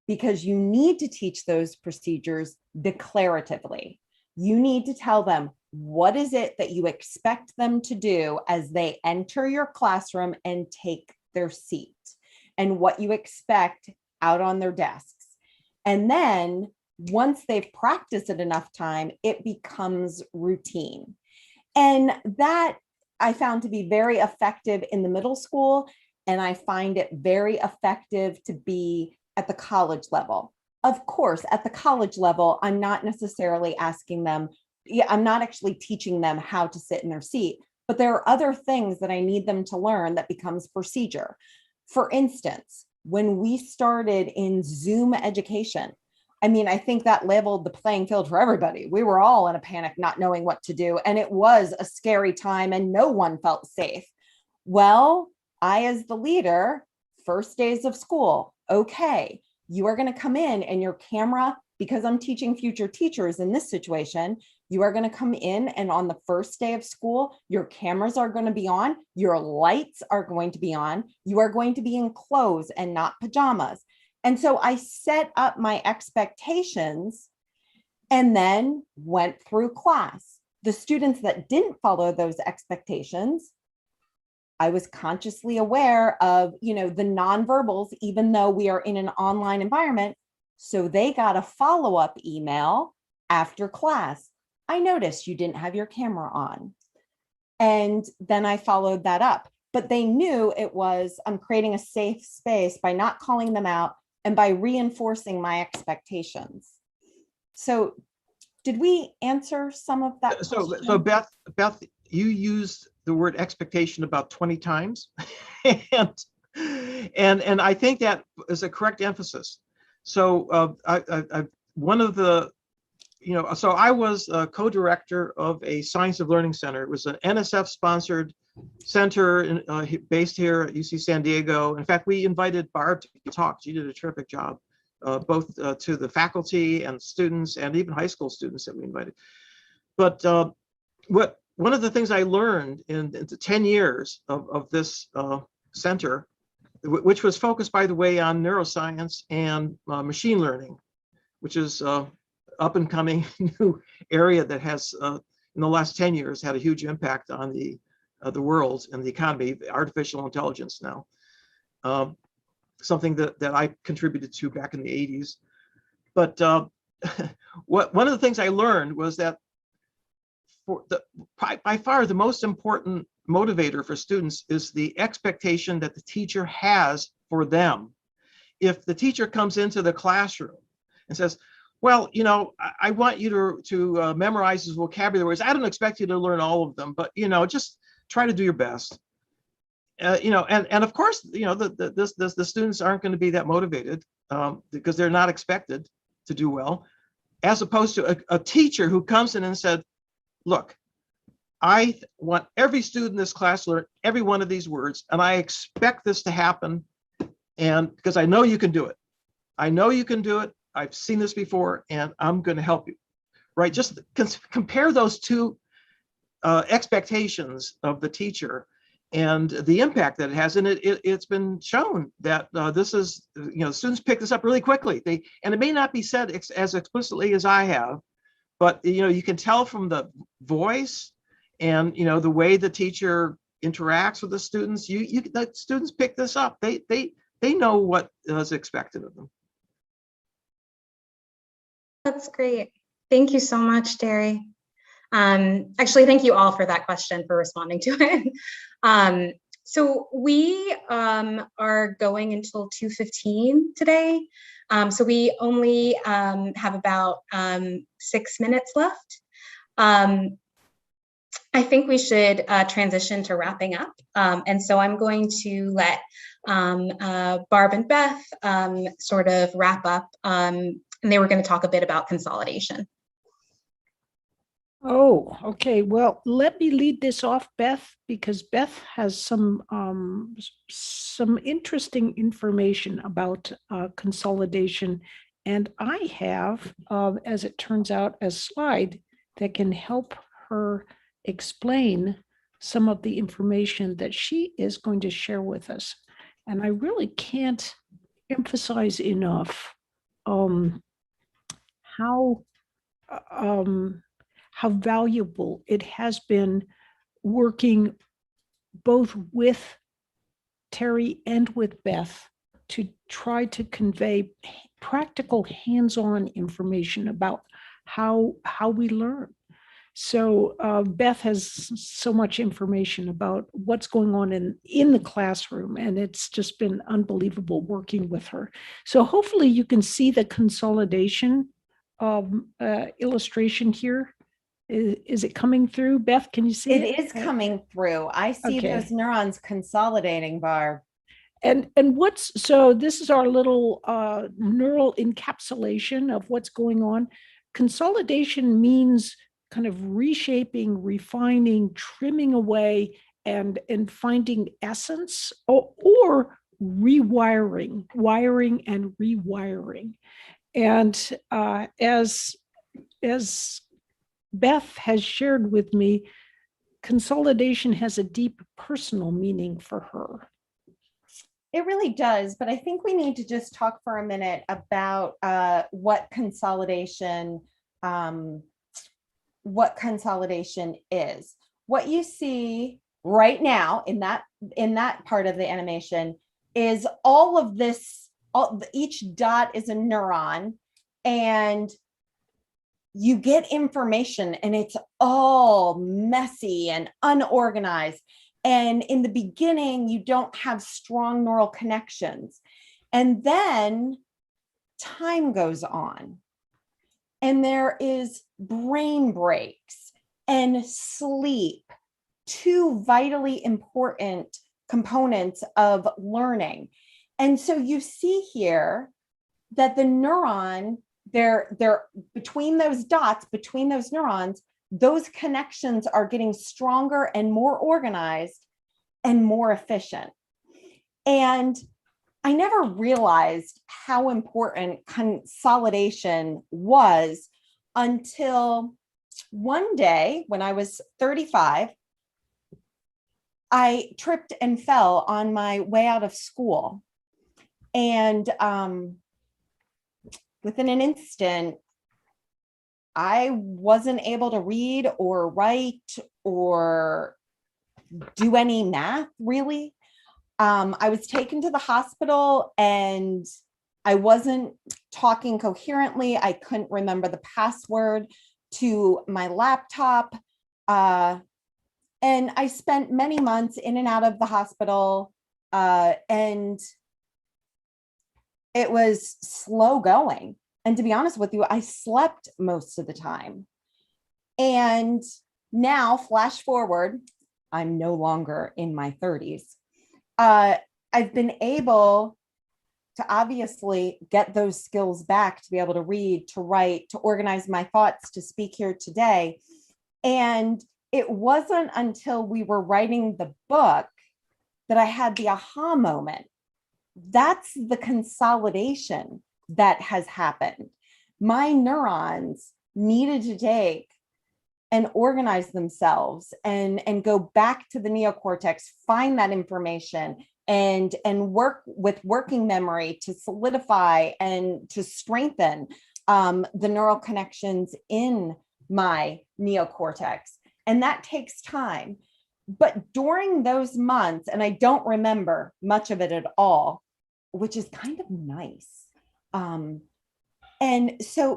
because you need to teach those procedures declaratively. You need to tell them what is it that you expect them to do as they enter your classroom and take their seat, and what you expect out on their desks. And then once they've practiced it enough time, it becomes routine. And that I found to be very effective in the middle school. And I find it very effective to be at the college level. Of course, at the college level, I'm not necessarily asking them, I'm not actually teaching them how to sit in their seat, but there are other things that I need them to learn that becomes procedure. For instance, when we started in Zoom education, I mean, I think that leveled the playing field for everybody. We were all in a panic, not knowing what to do. And it was a scary time and no one felt safe. Well, I, as the leader, first days of school, okay, you are going to come in and your camera, because I'm teaching future teachers in this situation, you are going to come in and on the first day of school, your cameras are going to be on, your lights are going to be on, you are going to be in clothes and not pajamas. And so I set up my expectations and then went through class. The students that didn't follow those expectations, I was consciously aware of, the nonverbals, even though we are in an online environment. So they got a follow-up email after class. I noticed you didn't have your camera on. And then I followed that up. But they knew it was, I'm creating a safe space by not calling them out and by reinforcing my expectations. So did we answer some of that? So Beth, you used the word expectation about 20 times. and I think that is a correct emphasis. So one of the, so I was a co-director of a Science of Learning Center. It was an NSF sponsored center based here at UC San Diego. In fact, we invited Barb to talk. She did a terrific job, both to the faculty and students and even high school students that we invited. But one of the things I learned in the 10 years of this center, which was focused, by the way, on neuroscience and machine learning, which is up and coming new area that has, in the last 10 years, had a huge impact on the world and the economy, artificial intelligence now. Something that I contributed to back in the 80s. But one of the things I learned was that by far the most important motivator for students is the expectation that the teacher has for them. If the teacher comes into the classroom and says, well, I want you to memorize his vocabulary words. I don't expect you to learn all of them, but just try to do your best. And of course, the students aren't going to be that motivated because they're not expected to do well, as opposed to a teacher who comes in and said, look, I want every student in this class to learn every one of these words, and I expect this to happen, and because I know you can do it. I know you can do it. I've seen this before, and I'm going to help you. Right? Just compare those two expectations of the teacher and the impact that it has. And it's been shown that this is, students pick this up really quickly. And it may not be said as explicitly as I have, but you can tell from the voice and the way the teacher interacts with the students. The students pick this up. They know what is expected of them. That's great. Thank you so much, Terry. Actually, thank you all for that question, for responding to it. So we are going until 2:15 today. So we only have about 6 minutes left. I think we should transition to wrapping up. And so I'm going to let Barb and Beth sort of wrap up. And they were going to talk a bit about consolidation. Oh, okay. Well, let me lead this off, Beth, because Beth has some interesting information about consolidation, and I have, as it turns out, a slide that can help her explain some of the information that she is going to share with us. And I really can't emphasize enough how valuable it has been working both with Terry and with Beth to try to convey practical hands-on information about how we learn. So Beth has so much information about what's going on in the classroom, and it's just been unbelievable working with her. So hopefully you can see the consolidation illustration here. Is it coming through? Beth, can you see it? It is coming through. I see Okay. those neurons consolidating, Barb. And so this is our little neural encapsulation of what's going on. Consolidation means kind of reshaping, refining, trimming away, and finding essence, or rewiring, wiring and rewiring. And as Beth has shared with me, consolidation has a deep personal meaning for her. It really does, but I think we need to just talk for a minute about what consolidation is. What you see right now in that part of the animation is all of this. Each dot is a neuron, and you get information, and it's all messy and unorganized. And in the beginning, you don't have strong neural connections. And then time goes on, and there is brain breaks and sleep, two vitally important components of learning. And so you see here that the neuron, they're between those dots, between those neurons, those connections are getting stronger and more organized and more efficient. And I never realized how important consolidation was until one day when I was 35, I tripped and fell on my way out of school. And within an instant, I wasn't able to read or write or do any math, really. I was taken to the hospital and I wasn't talking coherently. I couldn't remember the password to my laptop. And I spent many months in and out of the hospital. And it was slow going. And to be honest with you, I slept most of the time. And now, flash forward, I'm no longer in my 30s. I've been able to obviously get those skills back to be able to read, to write, to organize my thoughts, to speak here today. And it wasn't until we were writing the book that I had the aha moment. That's the consolidation that has happened. My neurons needed to take and organize themselves and go back to the neocortex, find that information and work with working memory to solidify and to strengthen the neural connections in my neocortex. And that takes time. But during those months, and I don't remember much of it at all, which is kind of nice.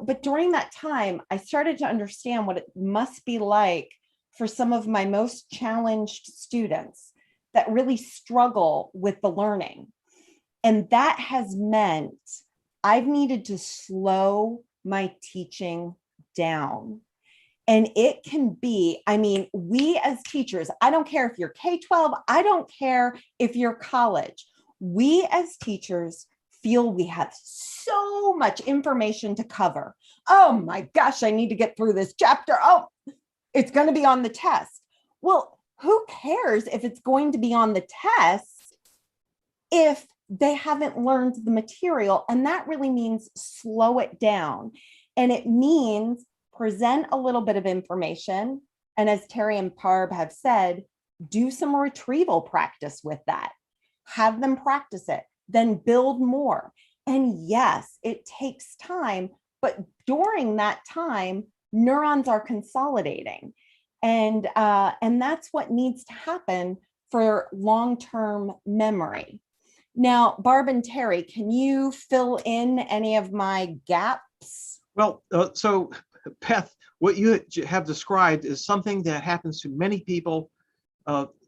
But during that time, I started to understand what it must be like for some of my most challenged students that really struggle with the learning. And that has meant I've needed to slow my teaching down. And it can be, I mean, we as teachers, I don't care if you're K-12, I don't care if you're college, we as teachers feel we have so much information to cover. Oh my gosh, I need to get through this chapter. Oh, it's going to be on the test. Well, who cares if it's going to be on the test if they haven't learned the material? And that really means slow it down. And it means present a little bit of information. And as Terry and Barb have said, do some retrieval practice with that. Have them practice it, then build more. And yes, it takes time, but during that time, neurons are consolidating. And that's what needs to happen for long-term memory. Now, Barb and Terry, can you fill in any of my gaps? Well, so Beth, what you have described is something that happens to many people.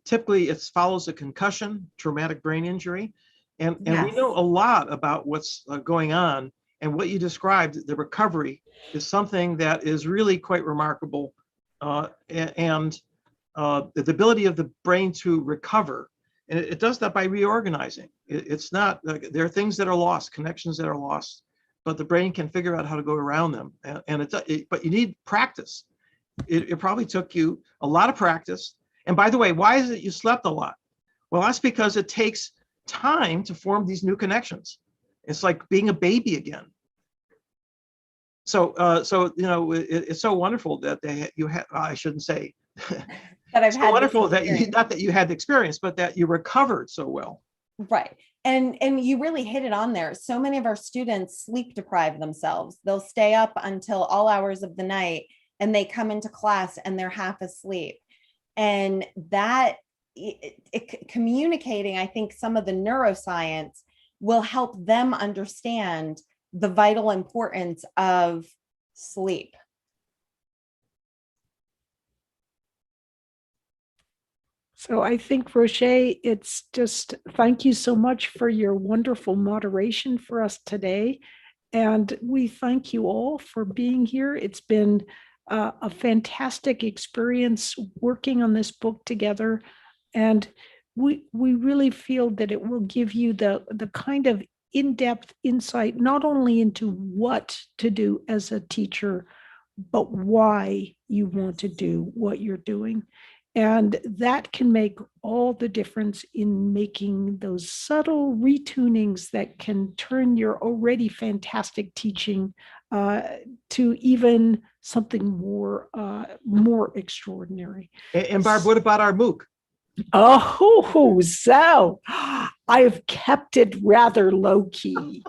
Typically, it follows a concussion, traumatic brain injury, and we know a lot about what's going on. And what you described, the recovery, is something that is really quite remarkable. And the ability of the brain to recover, and it does that by reorganizing. It's not like there are things that are lost, connections that are lost, but the brain can figure out how to go around them. But you need practice. It probably took you a lot of practice. And by the way, why is it you slept a lot? Well, that's because it takes time to form these new connections. It's like being a baby again. So, it's so wonderful that you had. I shouldn't say that I've so had. Wonderful that you, not that you had the experience, but that you recovered so well. Right. And you really hit it on there. So many of our students sleep deprive themselves. They'll stay up until all hours of the night and they come into class and they're half asleep. And that communicating, I think some of the neuroscience will help them understand the vital importance of sleep. So I think, Roche, it's just thank you so much for your wonderful moderation for us today. And we thank you all for being here. It's been a fantastic experience working on this book together. And we really feel that it will give you the kind of in-depth insight, not only into what to do as a teacher, but why you want to do what you're doing. And that can make all the difference in making those subtle retunings that can turn your already fantastic teaching to even something more extraordinary. And Barb, what about our MOOC? Oh, so I've kept it rather low key.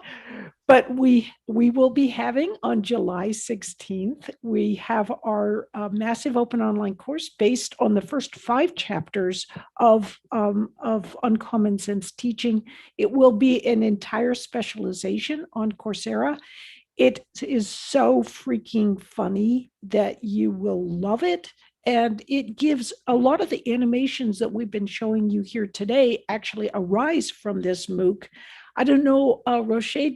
But we will be having on July 16th, we have our massive open online course based on the first 5 chapters of Uncommon Sense Teaching. It will be an entire specialization on Coursera. It is so freaking funny that you will love it. And it gives a lot of the animations that we've been showing you here today actually arise from this MOOC. I don't know, Roche,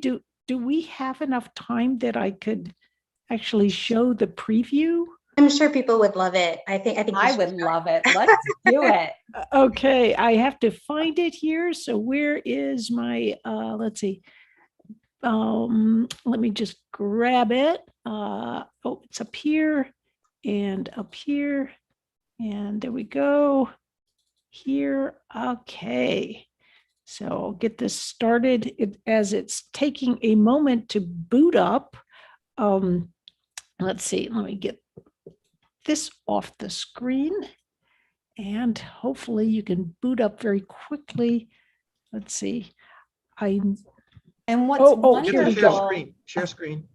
do we have enough time that I could actually show the preview? I'm sure people would love it. I think I would love it. Let's do it. Okay, I have to find it here. So where is my, let's see. Let me just grab it. Oh, it's up here and up here. And there we go. Here, okay. So I'll get this started as it's taking a moment to boot up. Let's see, let me get this off the screen and hopefully you can boot up very quickly. Let's see. And what's here we go. Share screen.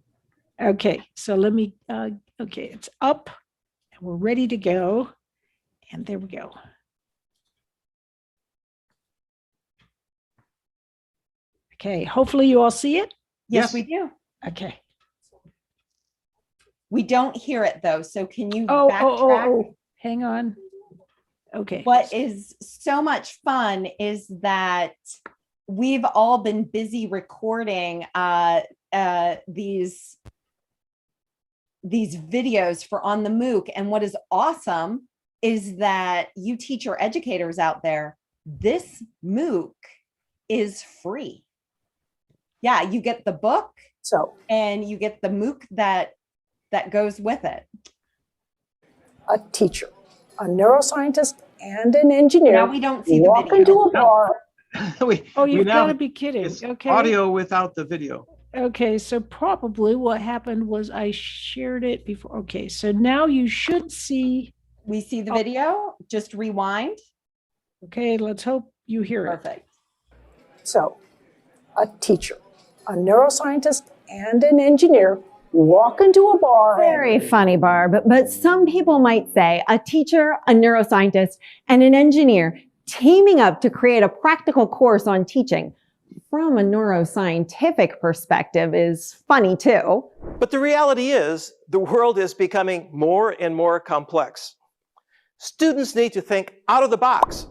Okay, so let me, okay, it's up and we're ready to go. And there we go. Okay, hopefully you all see it. Yes, we do. Okay. We don't hear it though. So can you backtrack? Hang on. Okay. What is so much fun is that we've all been busy recording these videos for on the MOOC. And what is awesome is that you teacher educators out there, this MOOC is free. Yeah, you get the book and you get the MOOC that goes with it. A teacher, a neuroscientist, and an engineer. Now we don't see the video. Into a bar. You've now, got to be kidding. It's okay. Audio without the video. Okay, so probably what happened was I shared it before. Okay, so now you should see. We see the video. Just rewind. Okay, let's hope you hear it. Perfect. So, a teacher, a neuroscientist, and an engineer walk into a bar. Very funny, Barb. But some people might say a teacher, a neuroscientist, and an engineer teaming up to create a practical course on teaching. from a neuroscientific perspective is funny too. But the reality is, the world is becoming more and more complex. Students need to think out of the box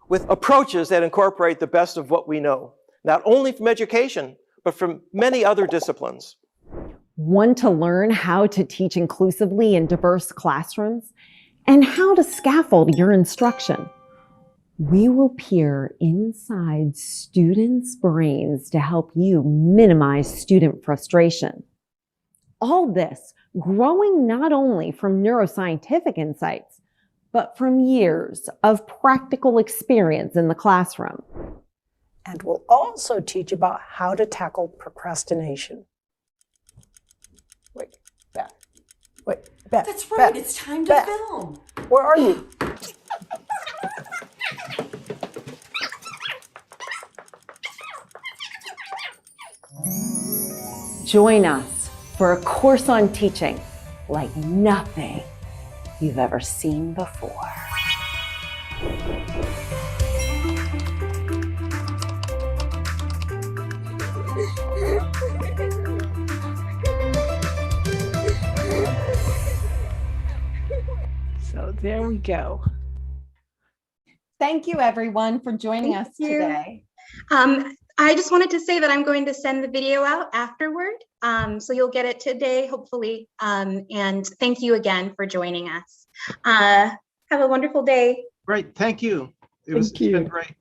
with approaches that incorporate the best of what we know, not only from education, but from many other disciplines. Want to learn how to teach inclusively in diverse classrooms and how to scaffold your instruction? We will peer inside students' brains to help you minimize student frustration. All this growing not only from neuroscientific insights, but from years of practical experience in the classroom. And we'll also teach about how to tackle procrastination. Wait, Beth. Wait, Beth. That's right. Beth, It's time to Beth. film. Where are you? Join us for a course on teaching like nothing you've ever seen before. So there we go. Thank you, everyone, for joining Thank us you. today. I just wanted to say that I'm going to send the video out afterward. So you'll get it today, hopefully. And thank you again for joining us. Have a wonderful day. Great, thank you. Thank It's been you. great.